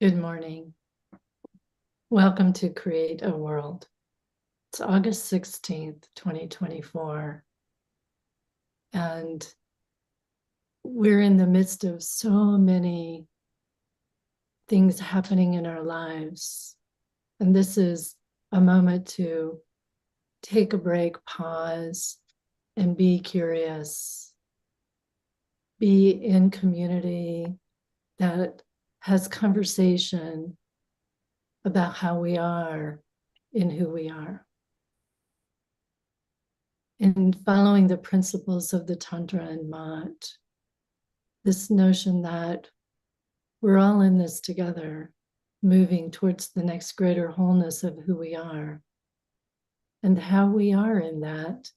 Good morning. Welcome to Create a World. It's August 16th, 2024. And we're in the midst of so many things happening in our lives. And this is a moment to take a break, pause, and be curious. Be in community that has conversation about how we are in who we are. In following the principles of the Tantra and Mat, this notion that we're all in this together, moving towards the next greater wholeness of who we are, and how we are in that,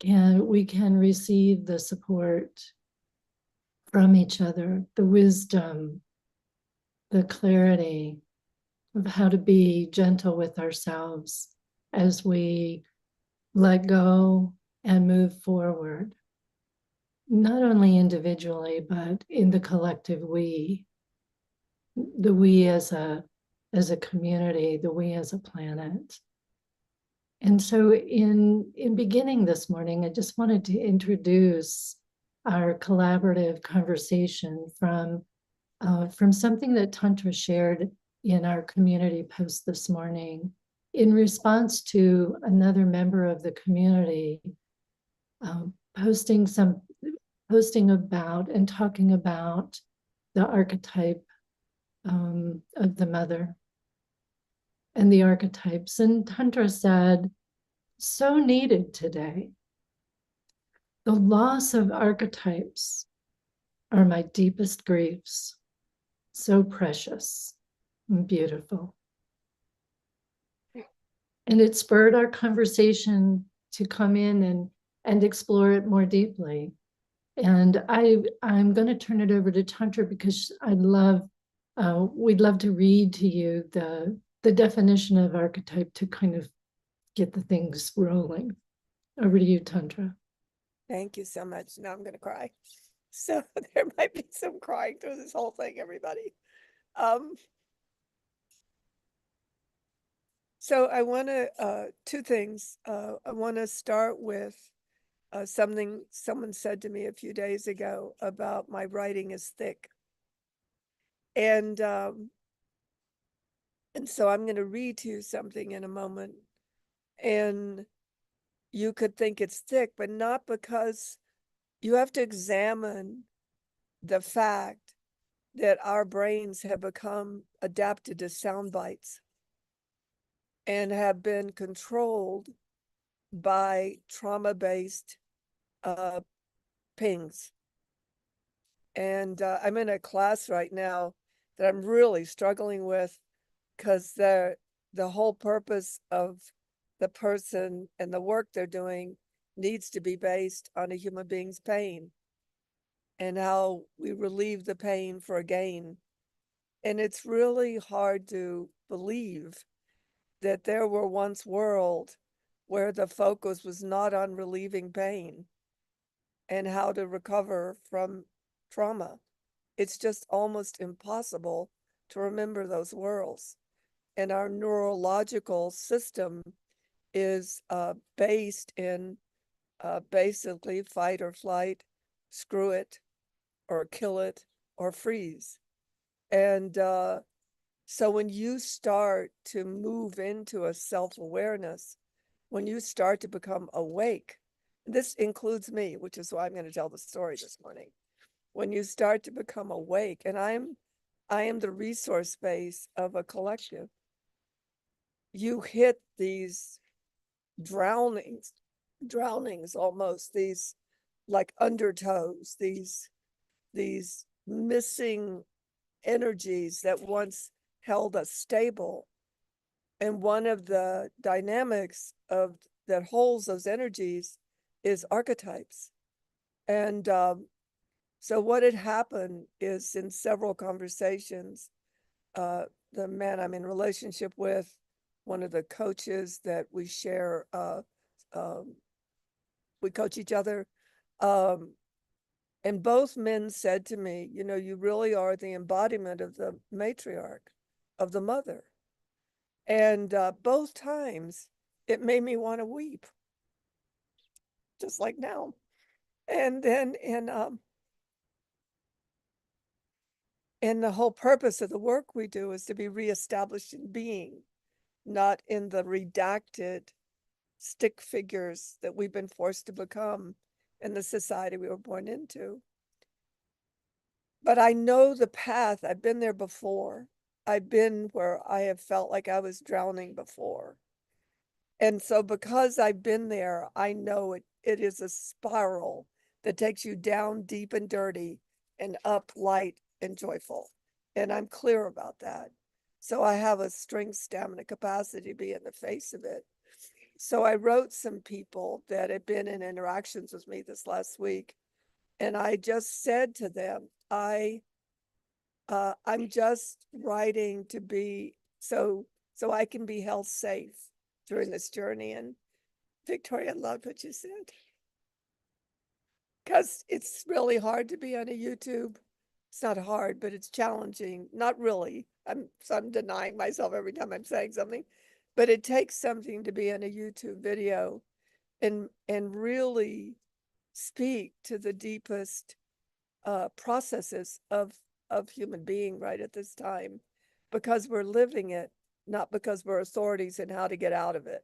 we can receive the support from each other, the wisdom, the clarity of how to be gentle with ourselves as we let go and move forward, not only individually, but in the collective we, the we as a community, the we as a planet. And so in beginning this morning, I just wanted to introduce our collaborative conversation from something that Tantra shared in our community post this morning in response to another member of the community posting about and talking about the archetype of the mother and the archetypes. And Tantra said, so needed today. The loss of archetypes are my deepest griefs, so precious and beautiful. And it spurred our conversation to come in and explore it more deeply. And I'm going to turn it over to Tantra because we'd love to read to you the definition of archetype to kind of get the things rolling. Over to you, Tantra. Thank you so much. Now I'm going to cry. So there might be some crying through this whole thing, everybody. So I want to, two things. I want to start with something someone said to me a few days ago about my writing is thick. And so I'm going to read to you something in a moment. And you could think it's thick, but not, because you have to examine the fact that our brains have become adapted to sound bites and have been controlled by trauma-based pings. And I'm in a class right now that I'm really struggling with, because the whole purpose of the person and the work they're doing needs to be based on a human being's pain and how we relieve the pain for a gain. And it's really hard to believe that there were once worlds where the focus was not on relieving pain and how to recover from trauma. It's just almost impossible to remember those worlds. And our neurological system is based in basically fight or flight, screw it, or kill it, or freeze. And so when you start to move into a self-awareness, when you start to become awake, this includes me, which is why I'm going to tell the story this morning. When you start to become awake, and I am the resource base of a collective, you hit these drownings almost, these like undertows, these missing energies that once held us stable. And one of the dynamics of that holds those energies is archetypes. And so what had happened is, in several conversations, the man I'm in relationship with, one of the coaches that we share, we coach each other, And both men said to me, you know, you really are the embodiment of the matriarch, of the mother. And both times it made me want to weep, just like now. And then and the whole purpose of the work we do is to be reestablished in being, not in the redacted stick figures that we've been forced to become in the society we were born into. But I know the path. I've been there before. I've been where I have felt like I was drowning before. And so because I've been there, I know it is a spiral that takes you down deep and dirty and up light and joyful. And I'm clear about that. So I have a strength, stamina, capacity to be in the face of it. So I wrote some people that had been in interactions with me this last week. And I just said to them, I'm just writing to be so I can be held safe during this journey. And Victoria, loved what you said, because it's really hard to be on a YouTube. It's not hard, but it's challenging. Not really. I'm denying myself every time I'm saying something, but it takes something to be in a YouTube video and really speak to the deepest processes of human being right at this time, because we're living it, not because we're authorities in how to get out of it.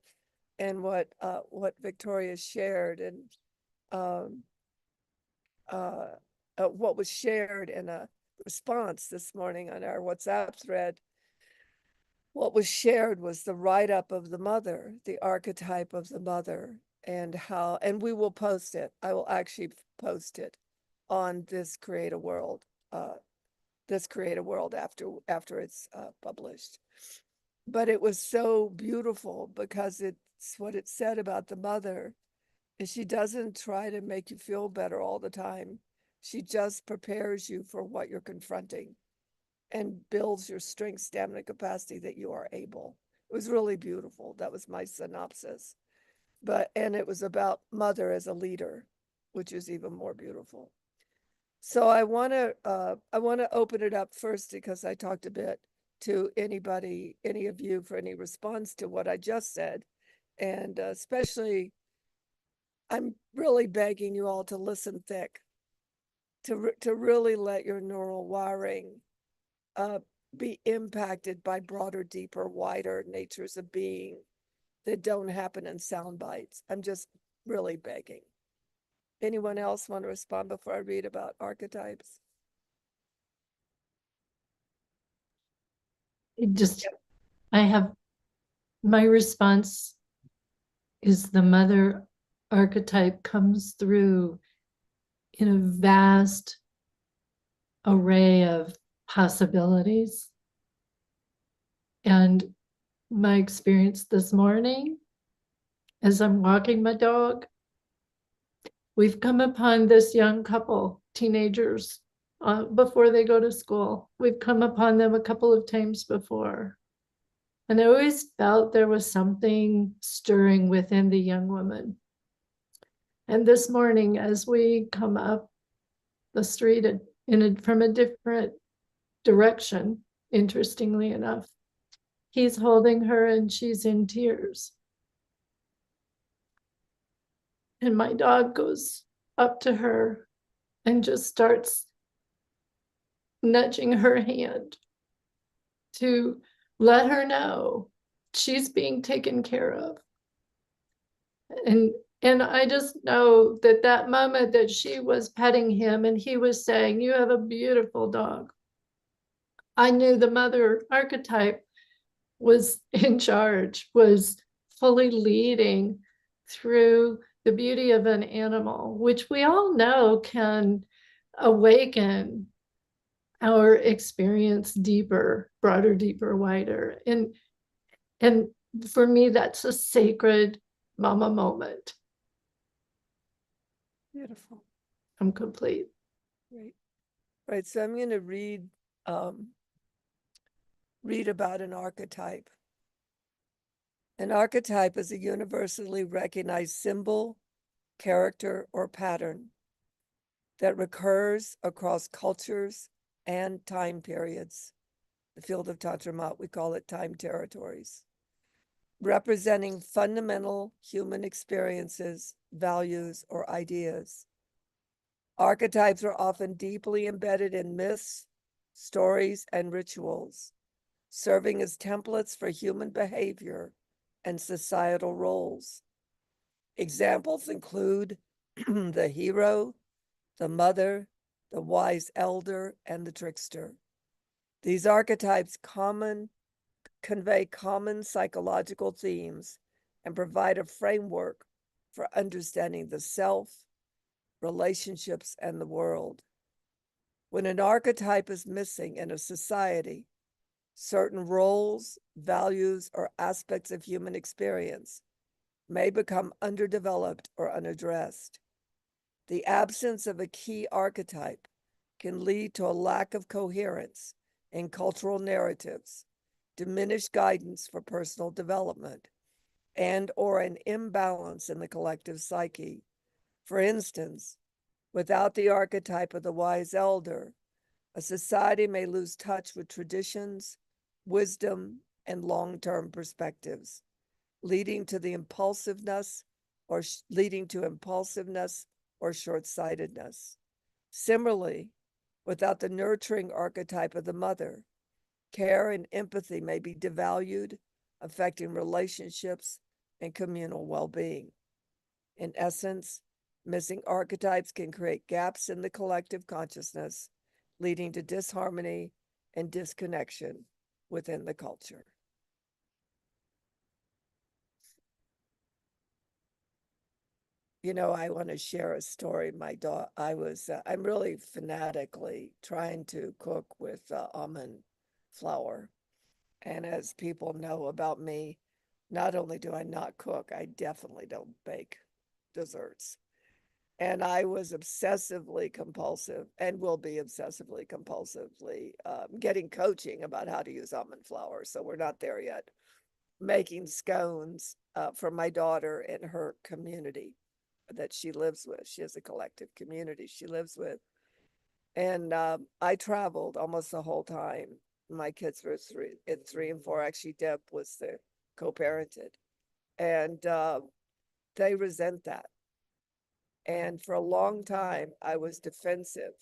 And what Victoria shared, and um, what was shared in a response this morning on our WhatsApp thread, what was shared was the write-up of the mother, the archetype of the mother, and how, and we will post it. I will actually post it on this CreateAWorld after it's published. But it was so beautiful because it's what it said about the mother is she doesn't try to make you feel better all the time. She just prepares you for what you're confronting and builds your strength, stamina, capacity that you are able. It was really beautiful. That was my synopsis. And it was about mother as a leader, which is even more beautiful. So I want to open it up first, because I talked a bit, to anybody, any of you, for any response to what I just said. And especially, I'm really begging you all to listen thick, to really let your neural wiring be impacted by broader, deeper, wider natures of being that don't happen in sound bites. I'm just really begging. Anyone else want to respond before I read about archetypes? It just, I have, my response is the mother archetype comes through in a vast array of possibilities. And my experience this morning, as I'm walking my dog, we've come upon this young couple, teenagers, before they go to school. We've come upon them a couple of times before. And I always felt there was something stirring within the young woman. And this morning, as we come up the street from a different direction, interestingly enough, he's holding her and she's in tears. And my dog goes up to her and just starts nudging her hand to let her know she's being taken care of. And I just know that that moment that she was petting him and he was saying, "You have a beautiful dog," I knew the mother archetype was in charge, was fully leading through the beauty of an animal, which we all know can awaken our experience deeper, broader, deeper, wider. And for me, that's a sacred mama moment. Beautiful. I'm complete. Great. Right. So I'm going to read about an archetype. An archetype is a universally recognized symbol, character, or pattern. that recurs across cultures and time periods. The field of Tantra, we call it time territories, representing fundamental human experiences, values, or ideas. Archetypes are often deeply embedded in myths, stories, and rituals, serving as templates for human behavior and societal roles. Examples include the hero, the mother, the wise elder, and the trickster. These archetypes convey common psychological themes and provide a framework for understanding the self, relationships, and the world. When an archetype is missing in a society, certain roles, values, or aspects of human experience may become underdeveloped or unaddressed. The absence of a key archetype can lead to a lack of coherence in cultural narratives, diminished guidance for personal development, and or an imbalance in the collective psyche. For instance, without the archetype of the wise elder, a society may lose touch with traditions, wisdom, and long-term perspectives, leading to impulsiveness or short-sightedness. Similarly, without the nurturing archetype of the mother, care and empathy may be devalued, affecting relationships and communal well-being. In essence, missing archetypes can create gaps in the collective consciousness, leading to disharmony and disconnection within the culture. You know, I want to share a story. I'm really fanatically trying to cook with almond flour. And as people know about me, not only do I not cook, I definitely don't bake desserts. And I was obsessively compulsive and will be obsessively compulsively getting coaching about how to use almond flour. So we're not there yet. Making scones for my daughter and her community that she lives with. She has a collective community she lives with. And I traveled almost the whole time. My kids were three and four. Actually, Deb was the co-parented. And they resent that. And for a long time, I was defensive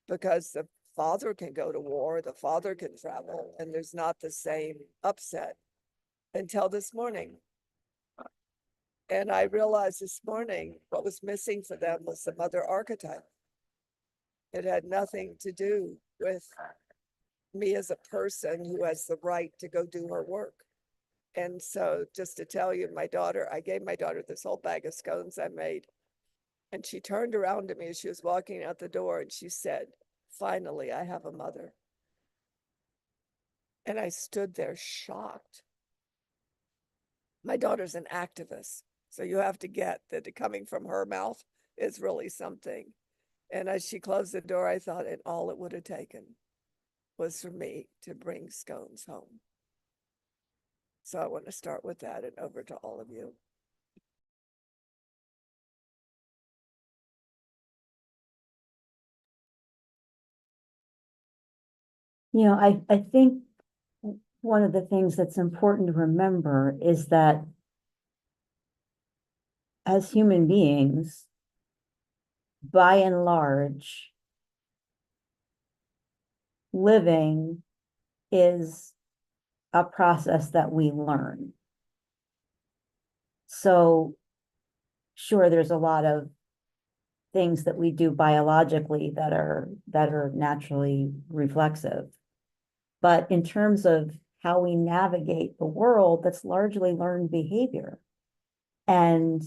because the father can go to war, the father can travel, and there's not the same upset until this morning. And I realized this morning what was missing for them was the mother archetype. It had nothing to do with me as a person who has the right to go do her work. And so just to tell you, I gave my daughter this whole bag of scones I made. And she turned around to me as she was walking out the door and she said, "Finally, I have a mother." And I stood there shocked. My daughter's an activist, so you have to get that coming from her mouth is really something. And as she closed the door, I thought, and all it would have taken was for me to bring scones home. So I want to start with that and over to all of you. You know, I think one of the things that's important to remember is that as human beings, by and large, living is a process that we learn. So, sure, there's a lot of things that we do biologically that are naturally reflexive. But in terms of how we navigate the world, that's largely learned behavior. And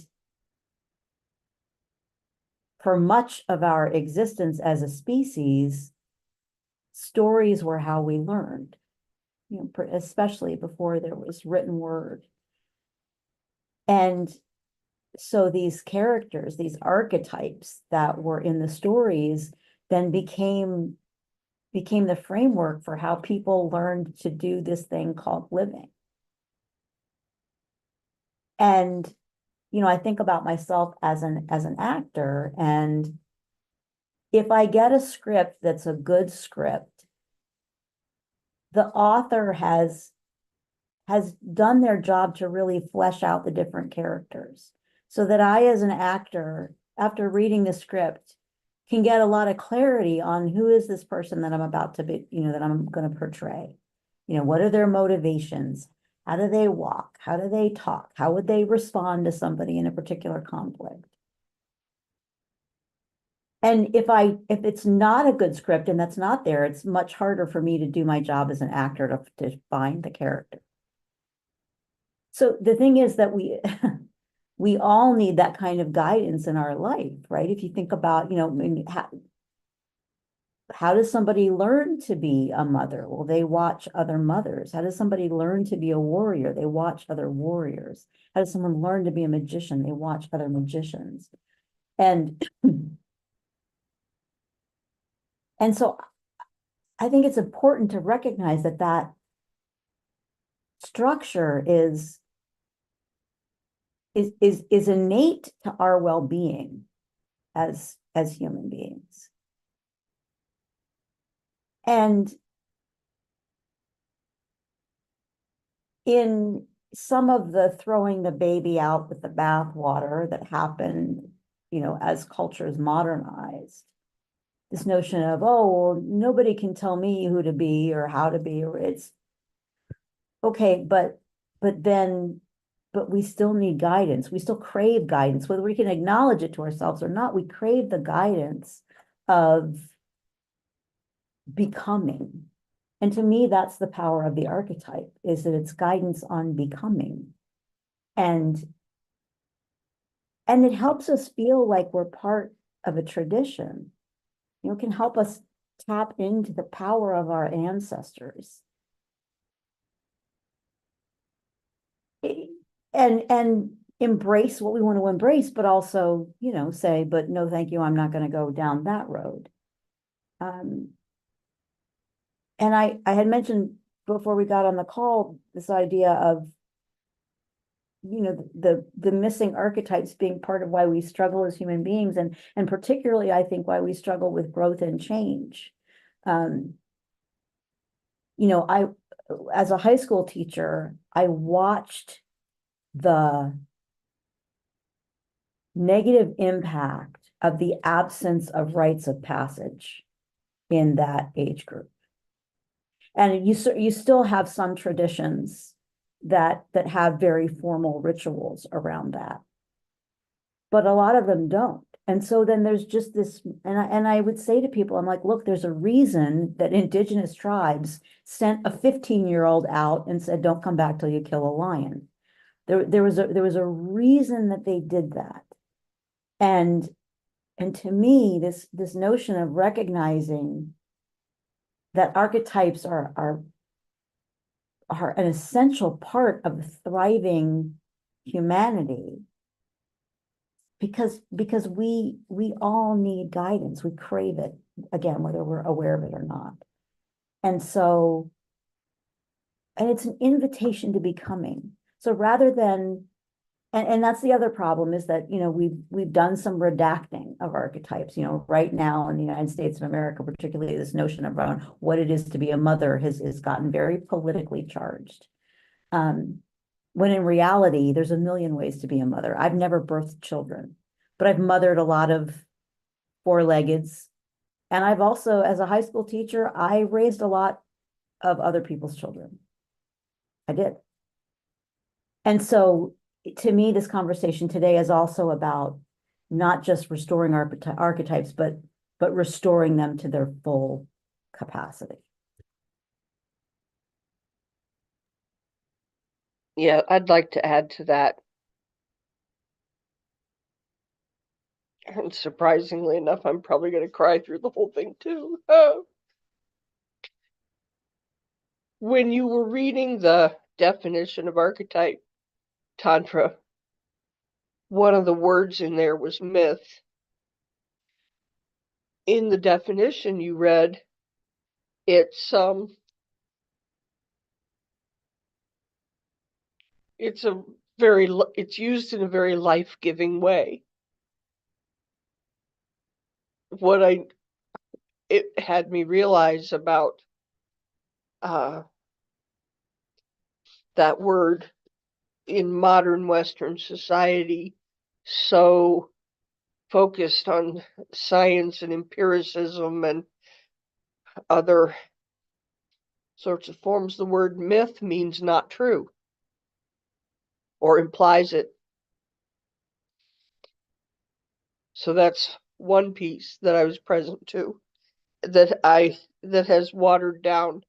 for much of our existence as a species, stories were how we learned, you know, especially before there was written word. And so these characters, these archetypes that were in the stories then became the framework for how people learned to do this thing called living. And, you know, I think about myself as an actor, and if I get a script that's a good script, the author has done their job to really flesh out the different characters, so that I, as an actor, after reading the script, can get a lot of clarity on who is this person that I'm about to be, that I'm going to portray. What are their motivations? How do they walk? How do they talk? How would they respond to somebody in a particular conflict? And if it's not a good script and that's not there, it's much harder for me to do my job as an actor to find the character. So the thing is that we all need that kind of guidance in our life, right? If you think about, how does somebody learn to be a mother? Well, they watch other mothers. How does somebody learn to be a warrior? They watch other warriors. How does someone learn to be a magician? They watch other magicians. And so I think it's important to recognize that structure is innate to our well-being as human beings. And in some of the throwing the baby out with the bathwater that happened, as cultures modernized, this notion of, oh, well, nobody can tell me who to be or how to be, or it's okay, but we still need guidance. We still crave guidance, whether we can acknowledge it to ourselves or not. We crave the guidance of becoming. And to me, that's the power of the archetype, is that it's guidance on becoming. And it helps us feel like we're part of a tradition. It can help us tap into the power of our ancestors. And embrace what we want to embrace, but also, say, but no, thank you, I'm not going to go down that road. And I had mentioned before we got on the call, this idea of, the missing archetypes being part of why we struggle as human beings, and particularly, I think, why we struggle with growth and change. I, as a high school teacher, I watched the negative impact of the absence of rites of passage in that age group. And you still have some traditions that have very formal rituals around that, but a lot of them don't. And so then there's just this, and I would say to people, I'm like, look, there's a reason that indigenous tribes sent a 15-year-old out and said, don't come back till you kill a lion. There was a reason that they did that. And to me, this notion of recognizing that archetypes are an essential part of thriving humanity, because we all need guidance. We crave it, again, whether we're aware of it or not. And so, and it's an invitation to becoming. So rather than, and that's the other problem, is that, we've done some redacting of archetypes. Right now in the United States of America, particularly, this notion around what it is to be a mother has gotten very politically charged. When in reality, there's a million ways to be a mother. I've never birthed children, but I've mothered a lot of four-leggeds. And I've also, as a high school teacher, I raised a lot of other people's children. I did. And so, to me, this conversation today is also about not just restoring archetypes, but restoring them to their full capacity. Yeah, I'd like to add to that. And surprisingly enough, I'm probably going to cry through the whole thing too. When you were reading the definition of archetype, Tantra, one of the words in there was myth. In the definition you read, it's used in a very life-giving way. What it had me realize about that word in modern Western society, so focused on science and empiricism and other sorts of forms. The word myth means not true or implies it. So that's one piece that I was present to that has watered down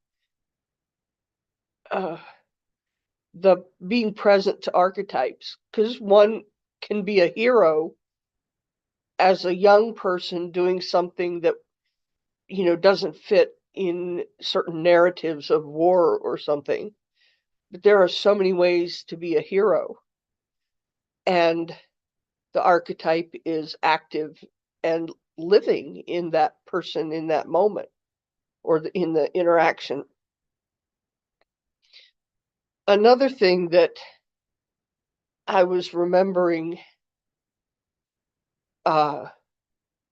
the being present to archetypes, because one can be a hero as a young person doing something that doesn't fit in certain narratives of war or something, but there are so many ways to be a hero, and the archetype is active and living in that person in that moment, or in the interaction. Another thing that I was remembering or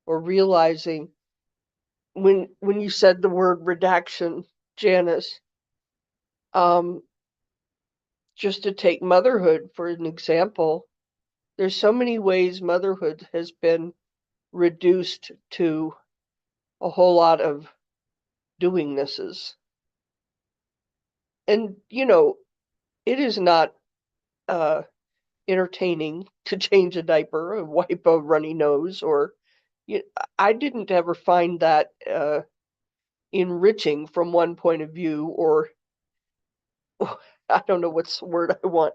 realizing when you said the word redaction, Janice, just to take motherhood for an example, there's so many ways motherhood has been reduced to a whole lot of doingnesses. And it is not entertaining to change a diaper or wipe a runny nose, or I didn't ever find that enriching from one point of view, or I don't know what's the word I want,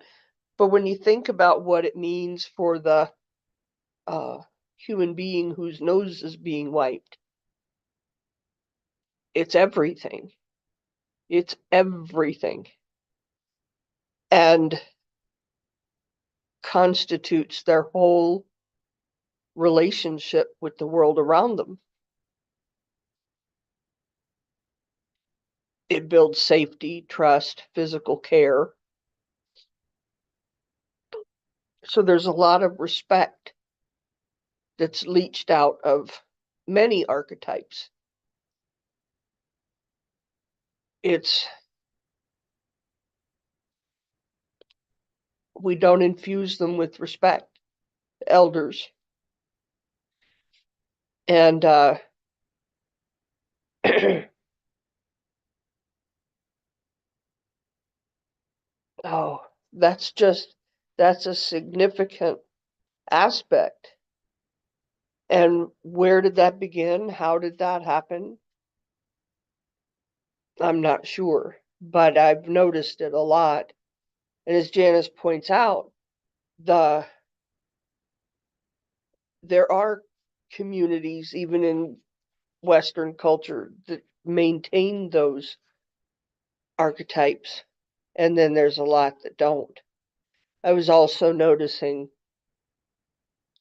but when you think about what it means for the human being whose nose is being wiped, it's everything. It's everything. And constitutes their whole relationship with the world around them. It builds safety, trust, physical care. So there's a lot of respect that's leached out of many archetypes. We don't infuse them with respect, elders. And oh, that's a significant aspect. And where did that begin? How did that happen? I'm not sure, but I've noticed it a lot. And as Janice points out, there are communities, even in Western culture, that maintain those archetypes, and then there's a lot that don't. I was also noticing,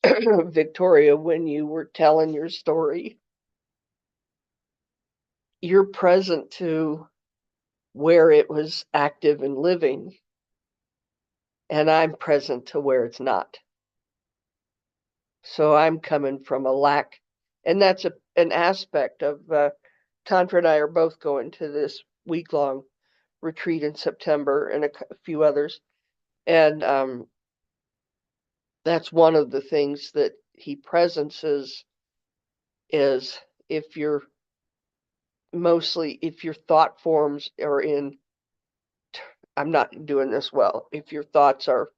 Victoria, when you were telling your story, you're present to where it was active and living, and I'm present to where it's not. So I'm coming from a lack, and that's an aspect of Tantra and I are both going to this week-long retreat in September, and a few others. And that's one of the things that he presences is if your thought forms are in, I'm not doing this well, if your thoughts are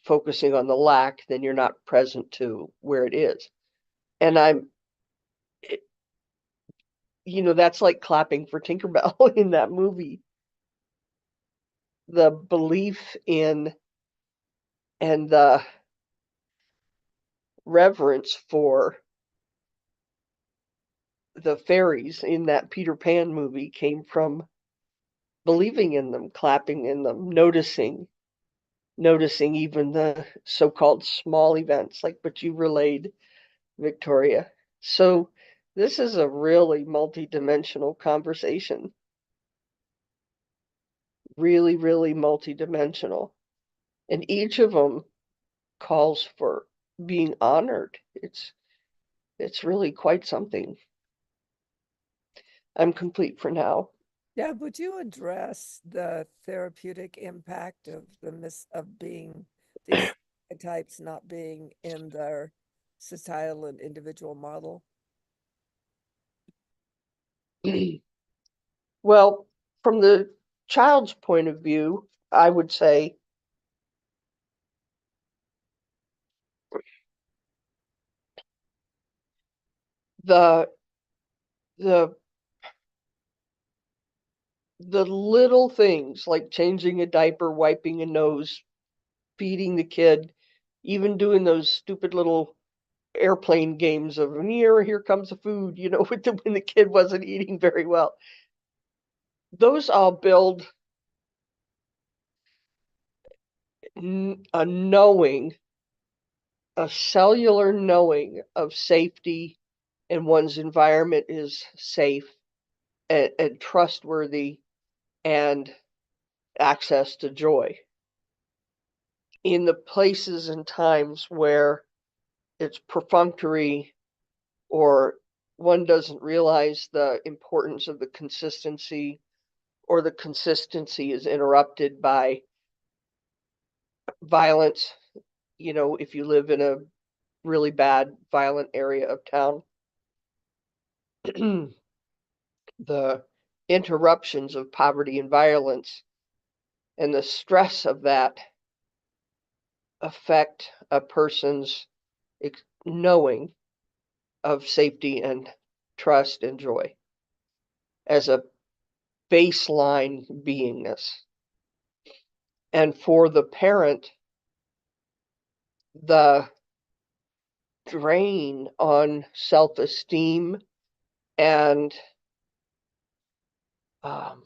focusing on the lack, then you're not present to where it is. And that's like clapping for Tinkerbell in that movie. The belief in and the reverence for the fairies in that Peter Pan movie came from believing in them, clapping in them, noticing even the so-called small events, like what you relayed, Victoria. So this is a really multi-dimensional conversation. Really, really multi-dimensional. And each of them calls for being honored. It's really quite something. I'm complete for now. Yeah, would you address the therapeutic impact of of being these types not being in their societal and individual model? Well, from the child's point of view, I would say the the the little things like changing a diaper, wiping a nose, feeding the kid, even doing those stupid little airplane games of here comes the food, with when the kid wasn't eating very well. Those all build a knowing, a cellular knowing of safety, and one's environment is safe and trustworthy, and access to joy. In the places and times where it's perfunctory, or one doesn't realize the importance of the consistency, or the consistency is interrupted by violence, if you live in a really bad, violent area of town, the interruptions of poverty and violence and the stress of that affect a person's knowing of safety and trust and joy as a baseline beingness. And for the parent, the drain on self-esteem and um,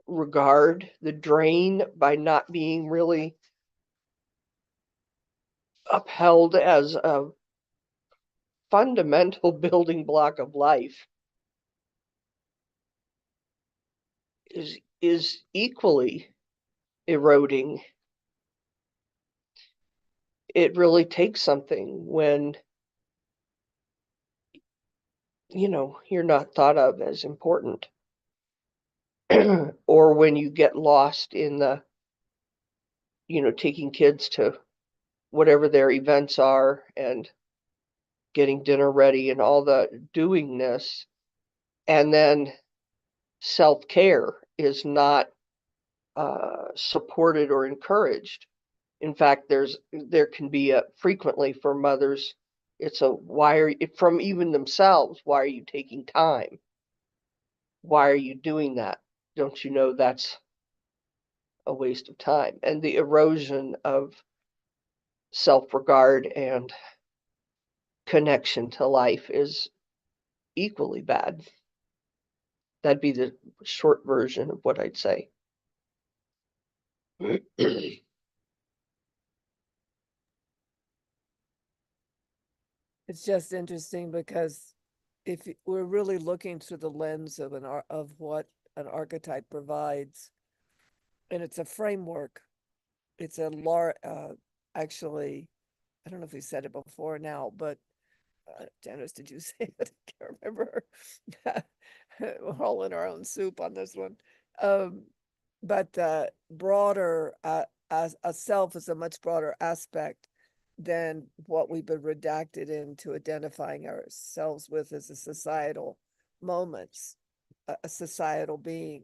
regard, the drain by not being really upheld as a fundamental building block of life, is equally eroding. It really takes something when you're not thought of as important, or when you get lost in the taking kids to whatever their events are and getting dinner ready and all the doingness, and then self-care is not supported or encouraged. In fact, there can be a frequently for mothers, it's a why are you, from even themselves, why are you taking time? Why are you doing that? Don't you know that's a waste of time? And the erosion of self-regard and connection to life is equally bad. That'd be the short version of what I'd say. It's just interesting because if we're really looking through the lens of of what an archetype provides, and it's a framework, it's a actually, I don't know if we said it before now, but Janice, did you say it? I can't remember. We're all in our own soup on this one. But broader, as a self is a much broader aspect than what we've been redacted into identifying ourselves with as a societal moments, a societal being.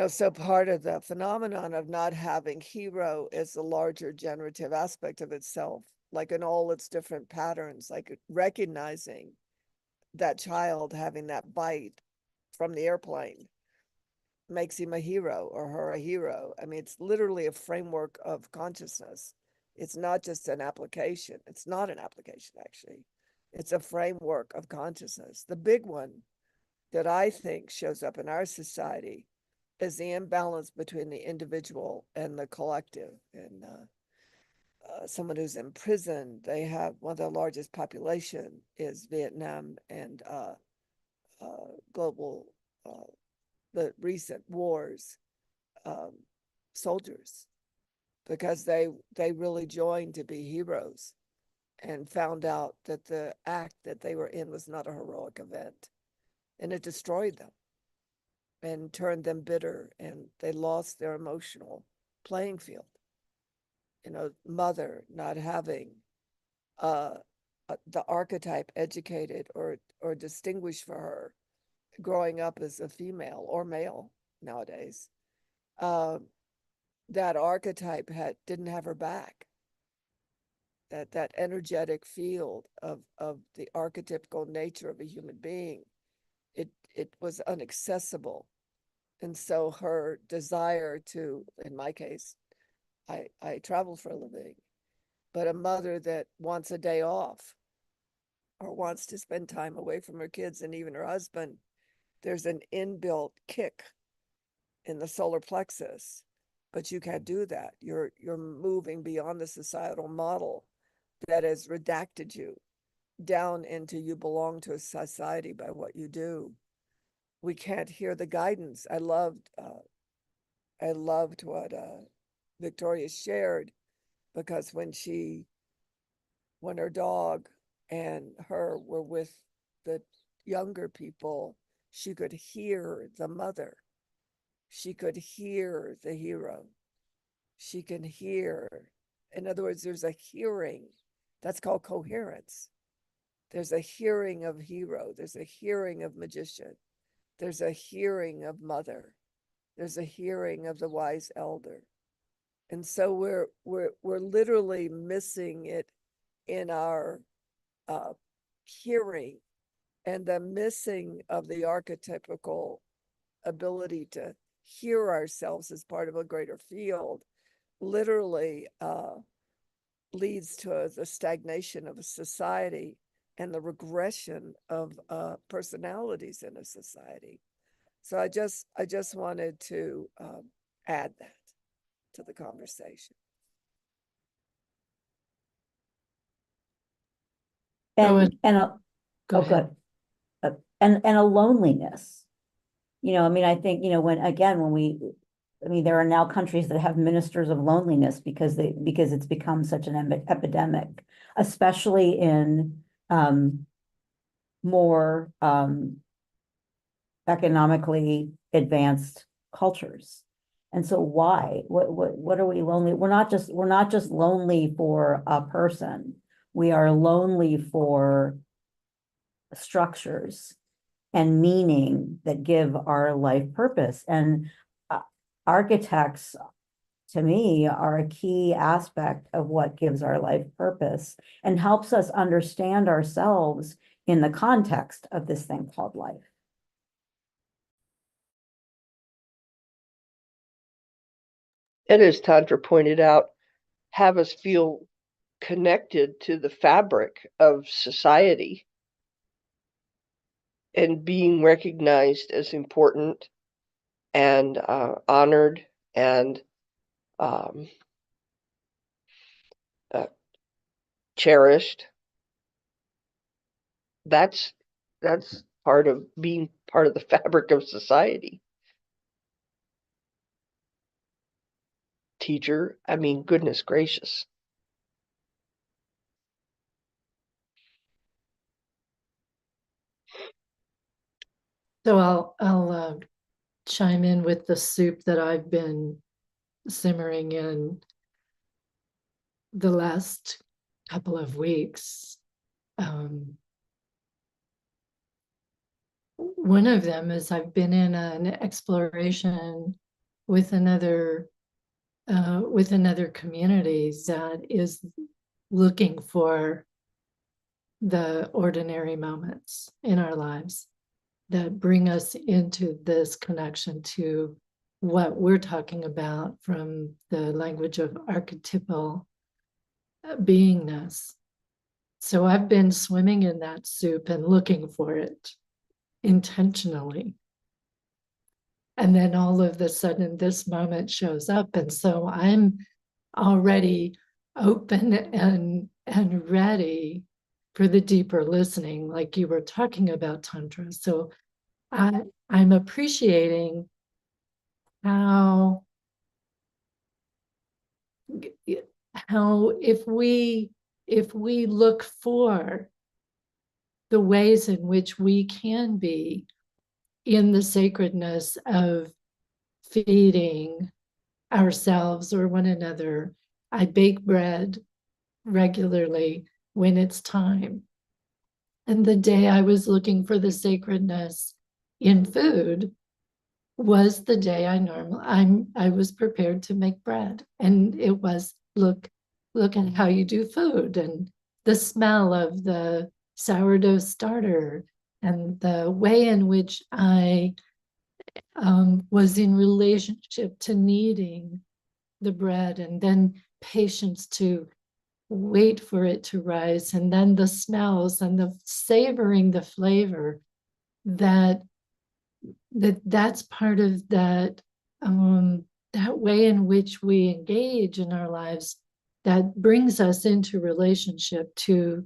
So part of the phenomenon of not having hero is the larger generative aspect of itself, like in all its different patterns, like recognizing that child having that bite from the airplane makes him a hero or her a hero. I mean, it's literally a framework of consciousness. It's not just an application. It's not an application, actually. It's a framework of consciousness. The big one that I think shows up in our society is the imbalance between the individual and the collective. And someone who's in prison, they have one of the largest population is Vietnam and global, the recent wars, soldiers. because they really joined to be heroes and found out that the act that they were in was not a heroic event, and it destroyed them and turned them bitter, and they lost their emotional playing field. Mother not having the archetype educated or distinguished for her growing up as a female or male nowadays. That archetype didn't have her back. That energetic field of the archetypical nature of a human being, it was inaccessible. And so her desire to, in my case, I travel for a living, but a mother that wants a day off or wants to spend time away from her kids and even her husband, there's an inbuilt kick in the solar plexus, but you can't do that. You're moving beyond the societal model that has redacted you down into you belong to a society by what you do. We can't hear the guidance. I loved what Victoria shared, because when her dog and her were with the younger people, she could hear the mother. She could hear the hero. She can hear. In other words, there's a hearing. That's called coherence. There's a hearing of hero. There's a hearing of magician. There's a hearing of mother. There's a hearing of the wise elder. And so we're literally missing it in our hearing, and the missing of the archetypical ability to hear ourselves as part of a greater field literally leads to the stagnation of a society and the regression of personalities in a society. So I just wanted to add that to the conversation. And Go ahead. good. And a loneliness. I mean, I think, there are now countries that have ministers of loneliness because it's become such an epidemic, especially in more economically advanced cultures. And so why? What are we lonely? We're not just lonely for a person. We are lonely for structures and meaning that give our life purpose. And architects, to me, are a key aspect of what gives our life purpose and helps us understand ourselves in the context of this thing called life. And as Tantra pointed out, have us feel connected to the fabric of society and being recognized as important and honored and cherished. That's part of being part of the fabric of society. Teacher, I mean, goodness gracious. So I'll chime in with the soup that I've been simmering in the last couple of weeks. One of them is I've been in an exploration with another community that is looking for the ordinary moments in our lives that bring us into this connection to what we're talking about from the language of archetypal beingness. So I've been swimming in that soup and looking for it intentionally. And then all of a sudden this moment shows up. And so I'm already open and ready for the deeper listening, like you were talking about, Tantra. So I'm appreciating how how if we look for the ways in which we can be in the sacredness of feeding ourselves or one another. I bake bread regularly when it's time. And the day I was looking for the sacredness in food was the day I was prepared to make bread. And it was look at how you do food, and the smell of the sourdough starter, and the way in which I was in relationship to kneading the bread, and then patience to wait for it to rise, and then the smells and the savoring the flavor. That's part of that that way in which we engage in our lives, that brings us into relationship to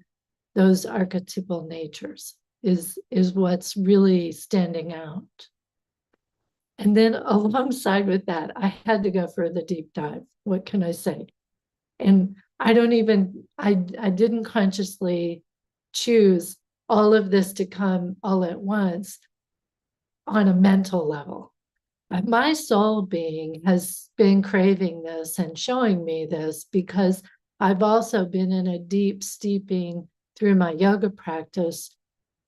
those archetypal natures, is what's really standing out. And then alongside with that, I had to go for the deep dive. What can I say? And I didn't consciously choose all of this to come all at once on a mental level. But my soul being has been craving this and showing me this, because I've also been in a deep steeping through my yoga practice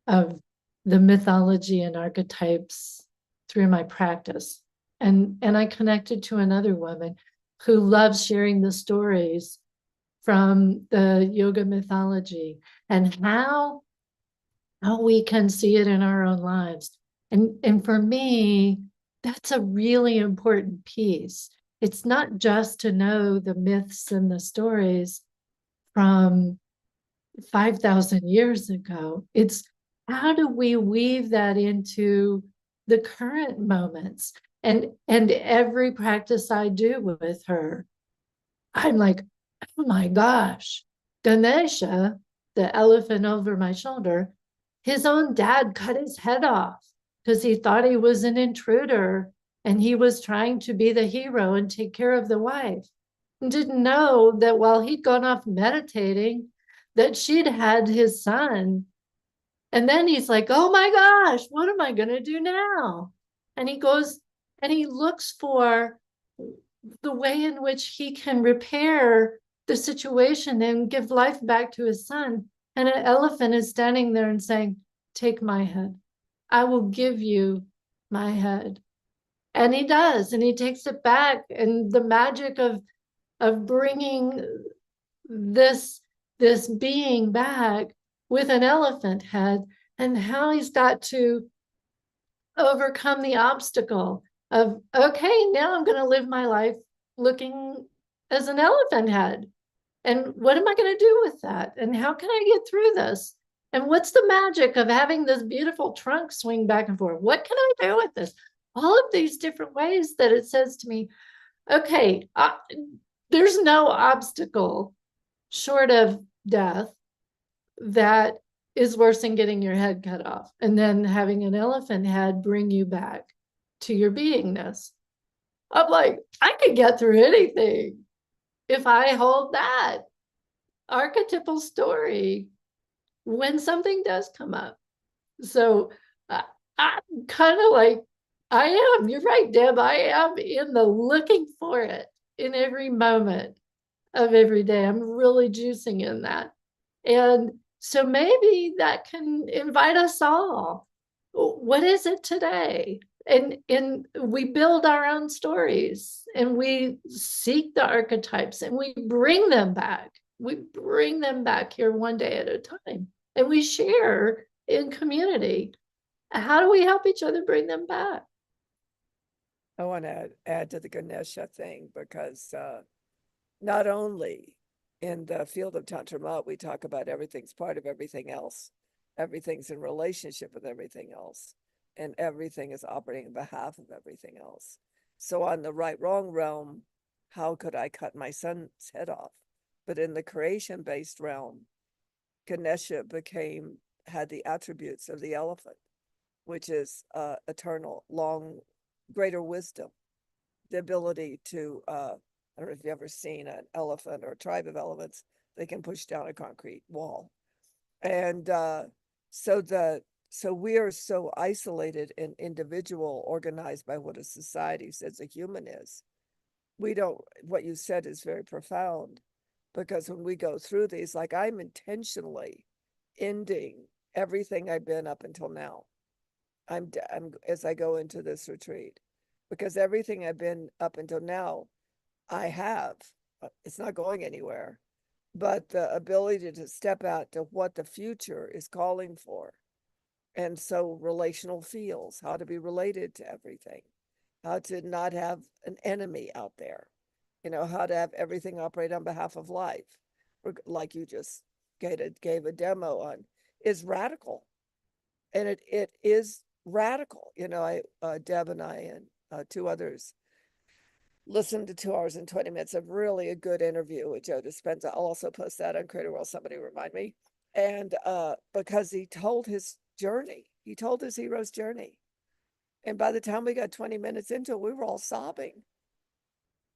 of the mythology and archetypes through my practice. And I connected to another woman who loves sharing the stories from the yoga mythology and how we can see it in our own lives. And for me, that's a really important piece. It's not just to know the myths and the stories from 5,000 years ago. It's how do we weave that into the current moments? And every practice I do with her, I'm like, oh my gosh, Ganesha, the elephant over my shoulder, his own dad cut his head off because he thought he was an intruder and he was trying to be the hero and take care of the wife. And didn't know that while he'd gone off meditating, that she'd had his son. And then he's like, oh my gosh, what am I going to do now? And he goes and he looks for the way in which he can repair the situation and give life back to his son. And an elephant is standing there and saying, take my head. I will give you my head. And he does, and he takes it back. And the magic of bringing this being back with an elephant head, and how he's got to overcome the obstacle of, okay, now I'm going to live my life looking as an elephant head. And what am I going to do with that? And how can I get through this? And what's the magic of having this beautiful trunk swing back and forth? What can I do with this? All of these different ways that it says to me, okay, there's no obstacle short of death that is worse than getting your head cut off and then having an elephant head bring you back to your beingness. I'm like, I could get through anything if I hold that archetypal story when something does come up. So I'm kind of like, you're right, Deb, I am in the looking for it in every moment of every day. I'm really juicing in that. And so maybe that can invite us all. What is it today? And we build our own stories, and we seek the archetypes, and we bring them back. We bring them back here one day at a time, and we share in community. How do we help each other bring them back? I want to add to the Ganesha thing, because not only in the field of Tantra, we talk about everything's part of everything else. Everything's in relationship with everything else. And everything is operating on behalf of everything else. So on the right-wrong realm, how could I cut my son's head off? But in the creation-based realm, Ganesha had the attributes of the elephant, which is eternal, long, greater wisdom, the ability to I don't know if you've ever seen an elephant or a tribe of elephants. They can push down a concrete wall. And so we are so isolated and individual, organized by what a society says a human is. We don't, what you said is very profound, because when we go through these, like I'm intentionally ending everything I've been up until now. I'm as I go into this retreat, because everything I've been up until now, I have. It's not going anywhere, but the ability to step out to what the future is calling for. And so relational feels, how to be related to everything, how to not have an enemy out there, how to have everything operate on behalf of life, like you just gave a demo on, is radical. And it is radical. Deb and I and two others listened to 2 hours and 20 minutes of really a good interview with Joe Dispenza. I'll also post that on CreateAWorld. Somebody remind me. And because he told his journey, he told his hero's journey. And by the time we got 20 minutes into it, we were all sobbing.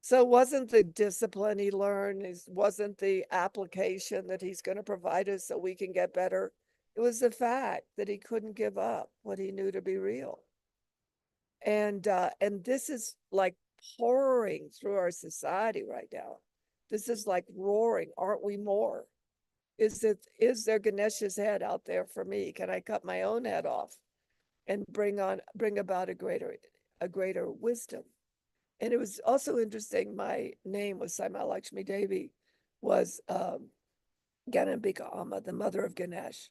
So it wasn't the discipline he learned, it wasn't the application that he's going to provide us so we can get better. It was the fact that he couldn't give up what he knew to be real. And this is like pouring through our society right now. This is like roaring, aren't we more? Is there Ganesh's head out there for me? Can I cut my own head off and bring about a greater wisdom? And it was also interesting, my name was Saima Lakshmi Devi, was Ganambika Amma, the mother of Ganesh.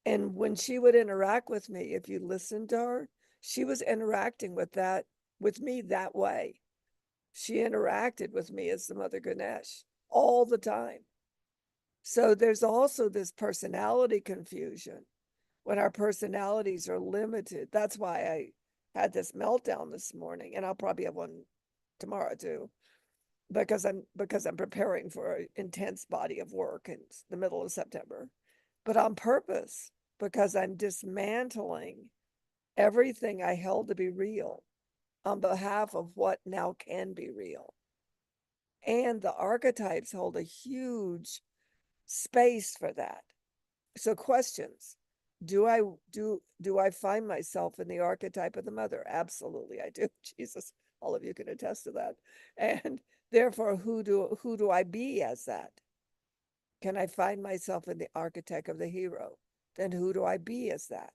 And when she would interact with me, if you listened to her, she was interacting with me that way. She interacted with me as the mother Ganesh all the time. So there's also this personality confusion when our personalities are limited. That's why I had this meltdown this morning, and I'll probably have one tomorrow too, because I'm preparing for an intense body of work in the middle of September, but on purpose, because I'm dismantling everything I held to be real on behalf of what now can be real. And the archetypes hold a huge space for that. So questions. Do I find myself in the archetype of the mother? Absolutely, I do. Jesus, all of you can attest to that. And therefore, who do I be as that? Can I find myself in the archetype of the hero? Then who do I be as that?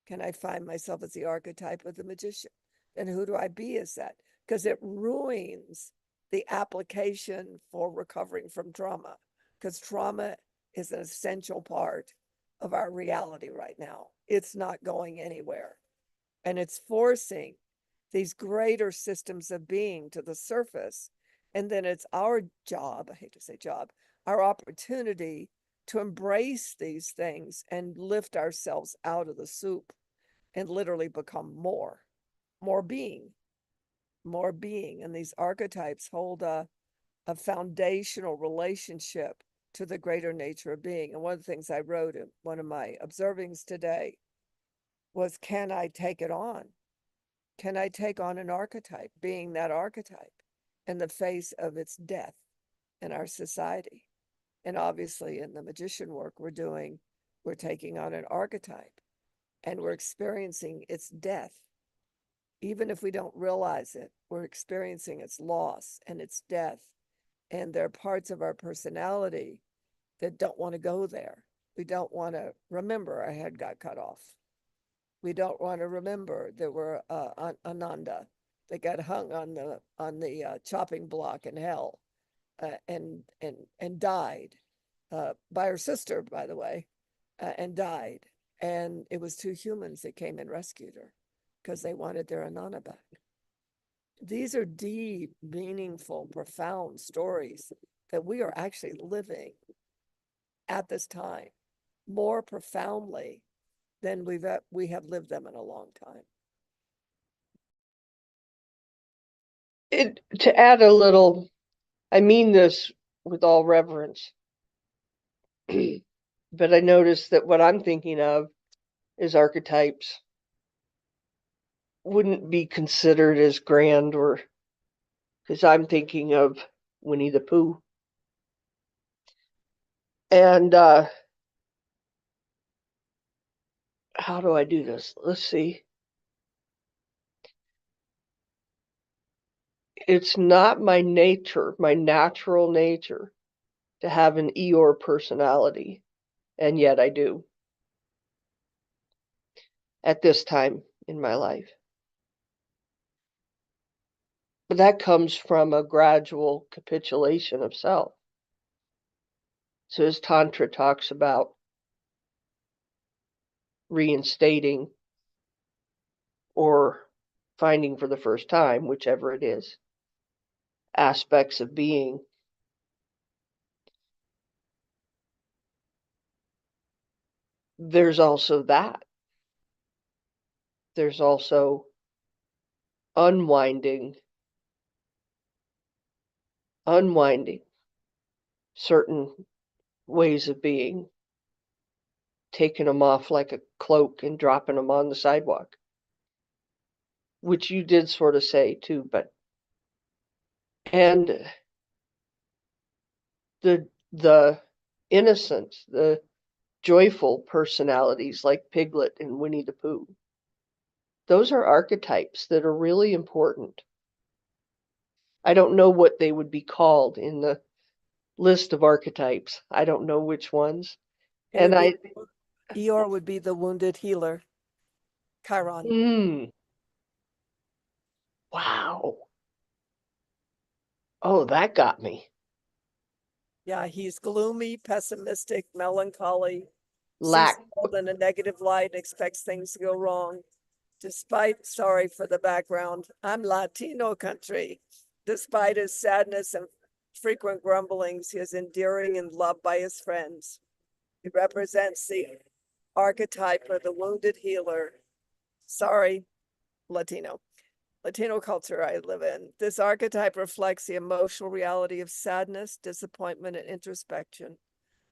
Can I find myself as the archetype of the magician? Then who do I be as that? Because it ruins the application for recovering from trauma, because trauma is an essential part of our reality right now. It's not going anywhere. And it's forcing these greater systems of being to the surface. And then it's our job, I hate to say job, our opportunity to embrace these things and lift ourselves out of the soup and literally become more being. And these archetypes hold a foundational relationship to the greater nature of being. And one of the things I wrote in one of my observings today was, can I take it on? Can I take on an archetype, being that archetype in the face of its death in our society? And obviously in the magician work we're taking on an archetype and we're experiencing its death. Even if we don't realize it, we're experiencing its loss and its death. And there are parts of our personality that don't want to go there. We don't want to remember our head got cut off. We don't want to remember there were Ananda that got hung on the chopping block in hell and died by her sister, by the way, and died. And it was 2 humans that came and rescued her because they wanted their Ananda back. These are deep, meaningful, profound stories that we are actually living at this time more profoundly than we have lived them in a long time. To add a little, I mean this with all reverence, but I noticed that what I'm thinking of is archetypes wouldn't be considered as grand or because I'm thinking of Winnie the Pooh. And how do I do this? Let's see. It's not my nature, my natural nature, to have an Eeyore personality, and yet I do at this time in my life. But that comes from a gradual capitulation of self. So as Tantra talks about reinstating or finding for the first time, whichever it is, aspects of being, there's also that. There's also unwinding certain ways of being, taking them off like a cloak and dropping them on the sidewalk, which you did sort of say too, but and the innocent, the joyful personalities like Piglet and Winnie the Pooh, those are archetypes that are really important. I don't know what they would be called in the list of archetypes. I don't know which ones. And Eeyore would be the wounded healer. Chiron. Wow. Oh, that got me. Yeah, he's gloomy, pessimistic, melancholy, Lack. sees the world in a negative light, expects things to go wrong. Despite, sorry for the background, I'm Latino country. Despite his sadness and frequent grumblings, he is endearing and loved by his friends. He represents the archetype of the wounded healer. Sorry, Latino culture I live in. This archetype reflects the emotional reality of sadness, disappointment, and introspection.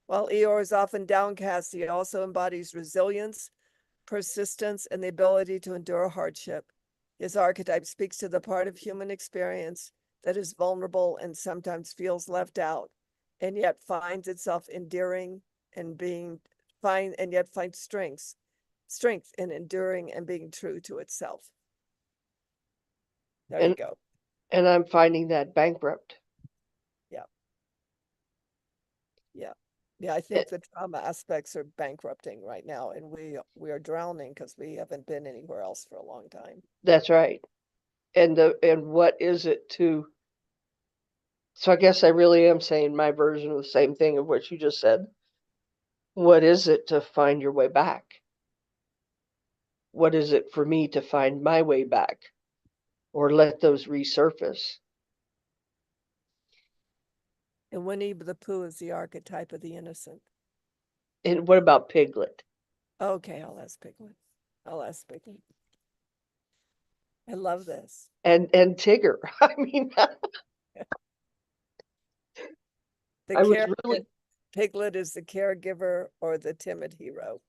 While Eeyore is often downcast, he also embodies resilience, persistence, and the ability to endure hardship. His archetype speaks to the part of human experience that is vulnerable and sometimes feels left out, and yet finds itself endearing and finds strength in enduring and being true to itself. There you go. And I'm finding that bankrupt. Yeah, I think the trauma aspects are bankrupting right now, and we are drowning because we haven't been anywhere else for a long time. That's right. And what is it to, so I guess I really am saying my version of the same thing of what you just said. What is it to find your way back? What is it for me to find my way back or let those resurface? And Winnie the Pooh is the archetype of the innocent. And what about Piglet? Okay, I'll ask Piglet. I love this. And Tigger. I mean, I was really. Piglet is the caregiver or the timid hero.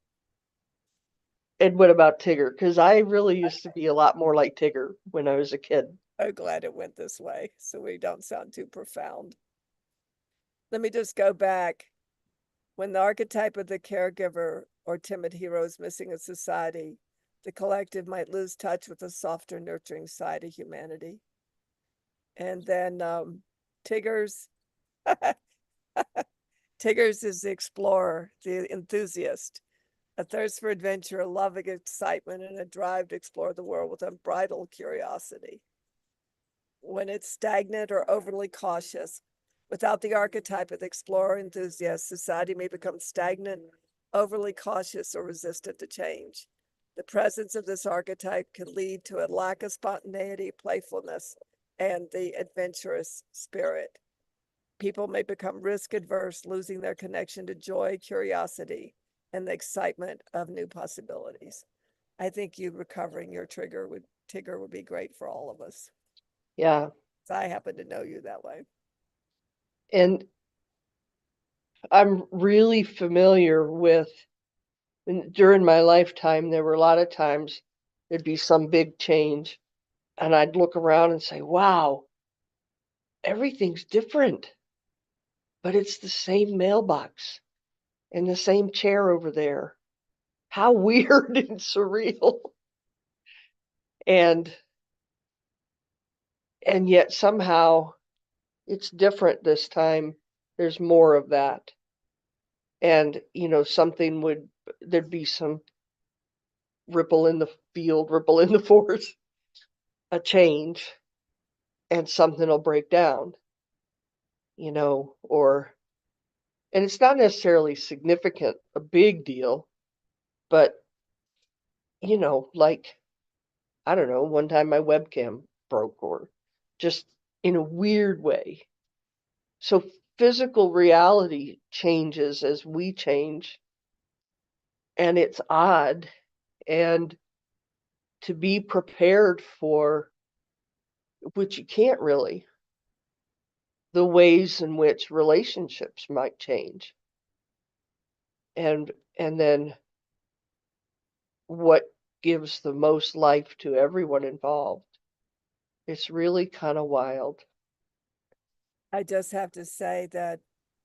And what about Tigger? Because I really used to be a lot more like Tigger when I was a kid. I'm glad it went this way so we don't sound too profound. Let me just go back. When the archetype of the caregiver or timid hero is missing in society, the collective might lose touch with the softer, nurturing side of humanity. And then Tigger's is the explorer, the enthusiast, a thirst for adventure, a love of excitement, and a drive to explore the world with unbridled curiosity. When it's stagnant or overly cautious, without the archetype of the explorer enthusiast, society may become stagnant, overly cautious, or resistant to change. The presence of this archetype can lead to a lack of spontaneity, playfulness, and the adventurous spirit. People may become risk adverse, losing their connection to joy, curiosity, and the excitement of new possibilities. I think you recovering your Tigger would be great for all of us. Yeah. I happen to know you that way. And I'm really familiar with, during my lifetime, there were a lot of times there'd be some big change, and I'd look around and say, wow, everything's different, but it's the same mailbox and the same chair over there. How weird and surreal. And yet somehow it's different this time. There's more of that. And, there'd be some ripple in the field, ripple in the forest, a change, and something will break down, and it's not necessarily significant, a big deal, but, like, I don't know, one time my webcam broke, or just in a weird way. So physical reality changes as we change, and it's odd. And to be prepared for, which you can't really, the ways in which relationships might change. And then what gives the most life to everyone involved. It's really kind of wild. I just have to say that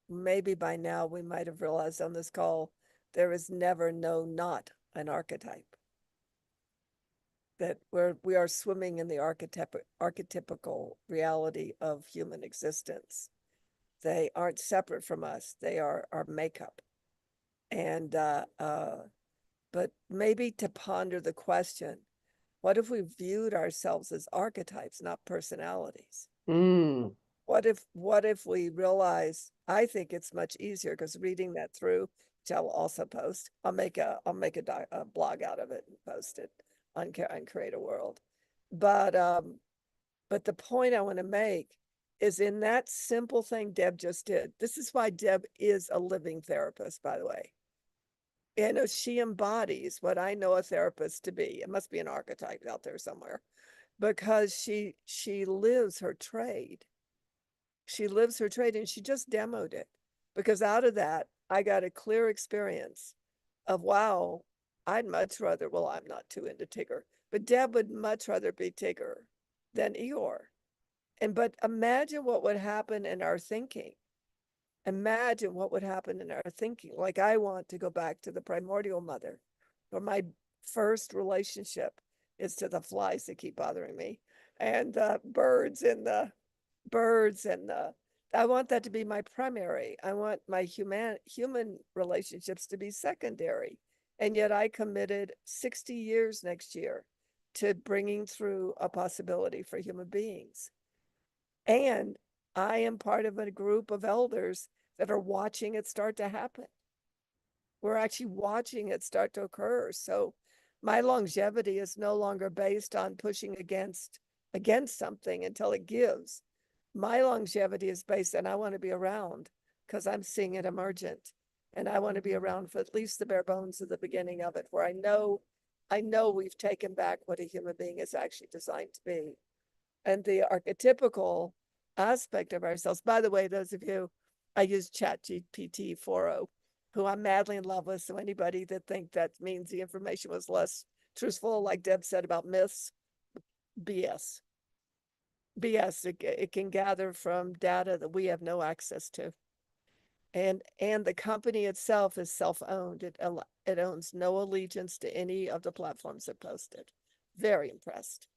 maybe by now we might have realized on this call, there is never not an archetype. That we are swimming in the archetypical reality of human existence. They aren't separate from us. They are our makeup. And, but maybe to ponder the question, what if we viewed ourselves as archetypes, not personalities? Mm. What if we realize, I think it's much easier, because reading that through, which I will also post, I'll make a blog out of it and post it on CreateAWorld. But the point I want to make is, in that simple thing Deb just did. This is why Deb is a living therapist, by the way. And she embodies what I know a therapist to be. It must be an archetype out there somewhere, because she lives her trade. She lives her trade, and she just demoed it, because out of that, I got a clear experience of, wow, I'd much rather, well, I'm not too into Tigger, but Deb would much rather be Tigger than Eeyore. But imagine what would happen in our thinking. Imagine what would happen in our thinking. Like, I want to go back to the primordial mother, where my first relationship is to the flies that keep bothering me, and the birds and the I want that to be my primary. I want my human relationships to be secondary. And yet I committed 60 years next year to bringing through a possibility for human beings. And I am part of a group of elders that are watching it start to happen. We're actually watching it start to occur. So my longevity is no longer based on pushing against something until it gives. My longevity is based on, I want to be around because I'm seeing it emergent. And I want to be around for at least the bare bones of the beginning of it, where I know we've taken back what a human being is actually designed to be. And the archetypical aspect of ourselves, by the way, those of you, I use ChatGPT 4.0, who I'm madly in love with. So anybody that think that means the information was less truthful, like Deb said about myths, BS. It can gather from data that we have no access to. And the company itself is self-owned. It owns no allegiance to any of the platforms that post it. Very impressed.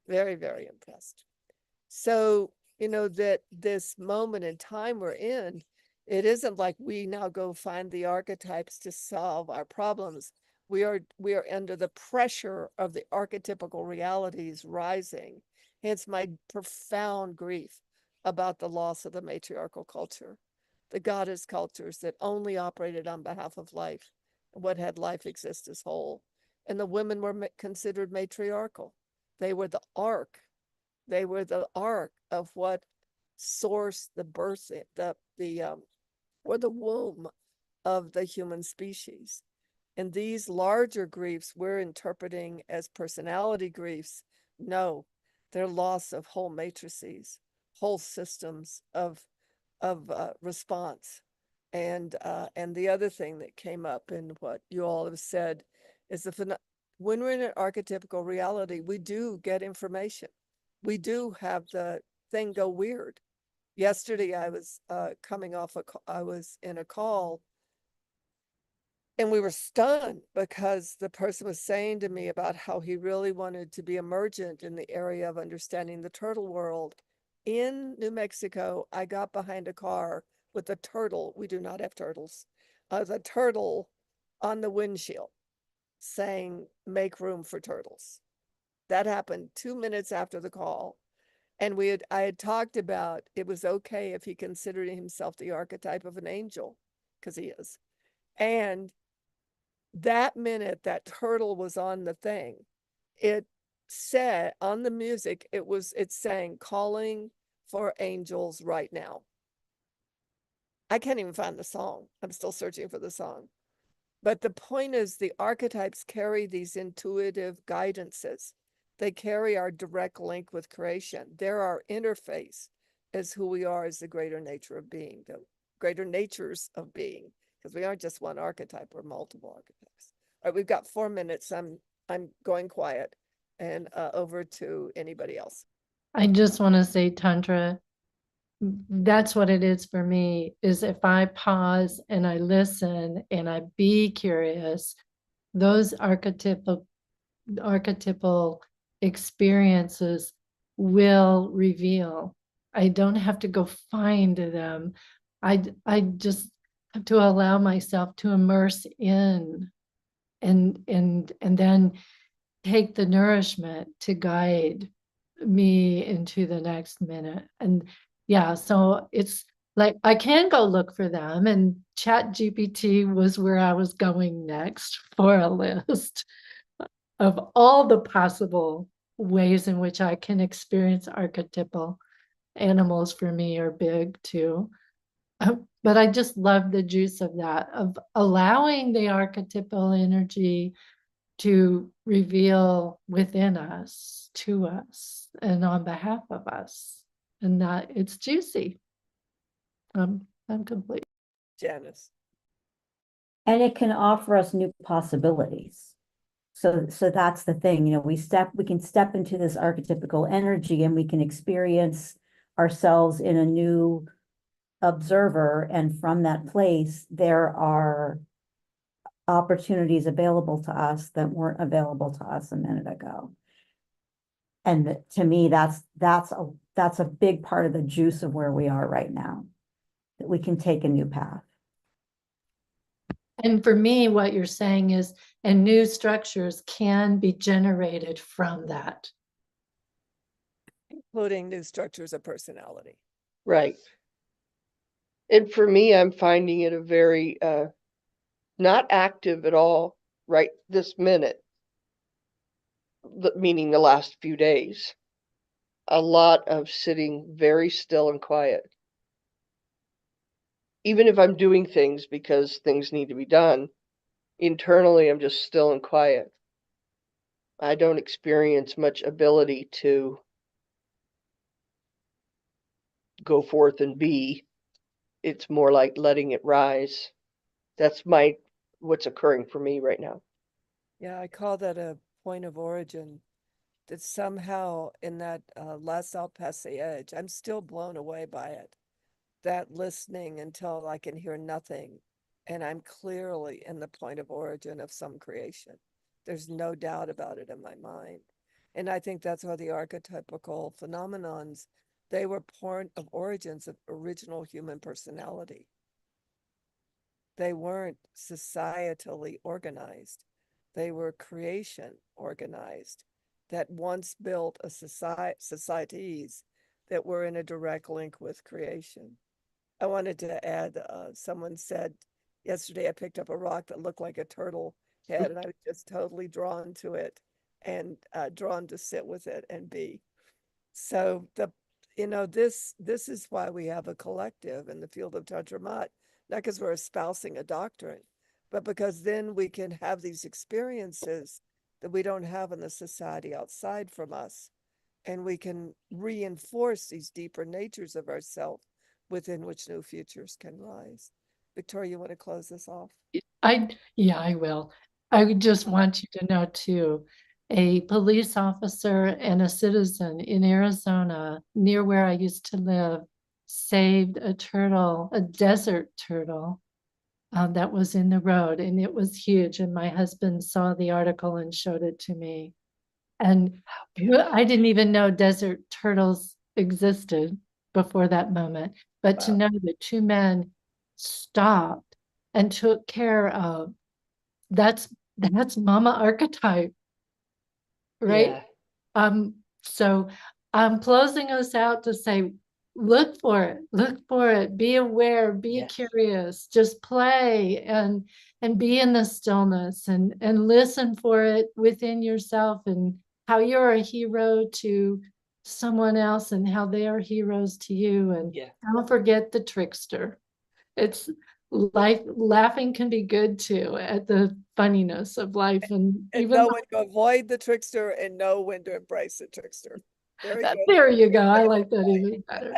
Very, very impressed. So, that this moment in time we're in, it isn't like we now go find the archetypes to solve our problems. We are under the pressure of the archetypical realities rising. Hence my profound grief about the loss of the matriarchal culture, the goddess cultures that only operated on behalf of life, what had life exist as whole. And the women were considered matriarchal. They were the ark. They were the ark of what sourced the birth, or the womb of the human species. And these larger griefs we're interpreting as personality griefs. No, they're loss of whole matrices, whole systems of response. And the other thing that came up in what you all have said is when we're in an archetypical reality, we do get information. We do have the thing go weird. Yesterday, I was coming off I was in a call, and we were stunned because the person was saying to me about how he really wanted to be emergent in the area of understanding the turtle world. In New Mexico, I got behind a car with a turtle. We do not have turtles. The turtle on the windshield saying, "Make room for turtles." That happened 2 minutes after the call. And I had talked about it was okay if he considered himself the archetype of an angel, because he is. And that minute that turtle was on the thing, it said on the music, it's saying, "Calling for angels right now." I can't even find the song. I'm still searching for the song. But the point is, the archetypes carry these intuitive guidances. They carry our direct link with creation. They're our interface as who we are as the greater nature of being, the greater natures of being, because we aren't just one archetype, we're multiple archetypes. All right, we've got 4 minutes. I'm going quiet, and over to anybody else. I just want to say, Tantra, that's what it is for me, is if I pause and I listen and I be curious, those archetypal experiences will reveal. I don't have to go find them. I just have to allow myself to immerse in and then take the nourishment to guide me into the next minute. And yeah, so it's like I can go look for them, and ChatGPT was where I was going next for a list of all the possible ways in which I can experience archetypal. Animals for me are big too. But I just love the juice of that, of allowing the archetypal energy to reveal within us, to us, and on behalf of us. And that it's juicy. I'm complete. Janice. And it can offer us new possibilities. So that's the thing, we can step into this archetypical energy, and we can experience ourselves in a new observer. And from that place, there are opportunities available to us that weren't available to us a minute ago. And to me, that's a big part of the juice of where we are right now, that we can take a new path. And for me, what you're saying is, and new structures can be generated from that. Including new structures of personality. Right. And for me, I'm finding it a very not active at all right this minute, meaning the last few days. A lot of sitting very still and quiet. Even if I'm doing things because things need to be done, internally I'm just still and quiet. I don't experience much ability to go forth and be. It's more like letting it rise. That's what's occurring for me right now. Yeah, I call that a point of origin. That somehow in that La Sal Passage, I'm still blown away by it. That listening until I can hear nothing, and I'm clearly in the point of origin of some creation. There's no doubt about it in my mind. And I think that's why the archetypical phenomenons, they were point of origins of original human personality. They weren't societally organized. They were creation organized that once built a societies that were in a direct link with creation. I wanted to add, someone said yesterday I picked up a rock that looked like a turtle head, and I was just totally drawn to it and drawn to sit with it and be. So this is why we have a collective in the field of Tantra Mat, not because we're espousing a doctrine, but because then we can have these experiences that we don't have in the society outside from us. And we can reinforce these deeper natures of ourselves within which new futures can rise. Victoria, you want to close this off? Yeah, I will. I would just want you to know too, a police officer and a citizen in Arizona, near where I used to live, saved a turtle, a desert turtle, that was in the road, and it was huge. And my husband saw the article and showed it to me. And I didn't even know desert turtles existed before that moment. But to Wow. know that two men stopped and took care of, that's mama archetype, right? Yeah. So I'm closing us out to say, look for it, be aware, be Yes. curious, just play and be in the stillness and listen for it within yourself, and how you're a hero to someone else and how they are heroes to you. And Yeah. don't forget the trickster. It's life. Laughing can be good too, at the funniness of life. And And even know when to avoid the trickster and know when to embrace the trickster. Very good. there you go. I like that even better.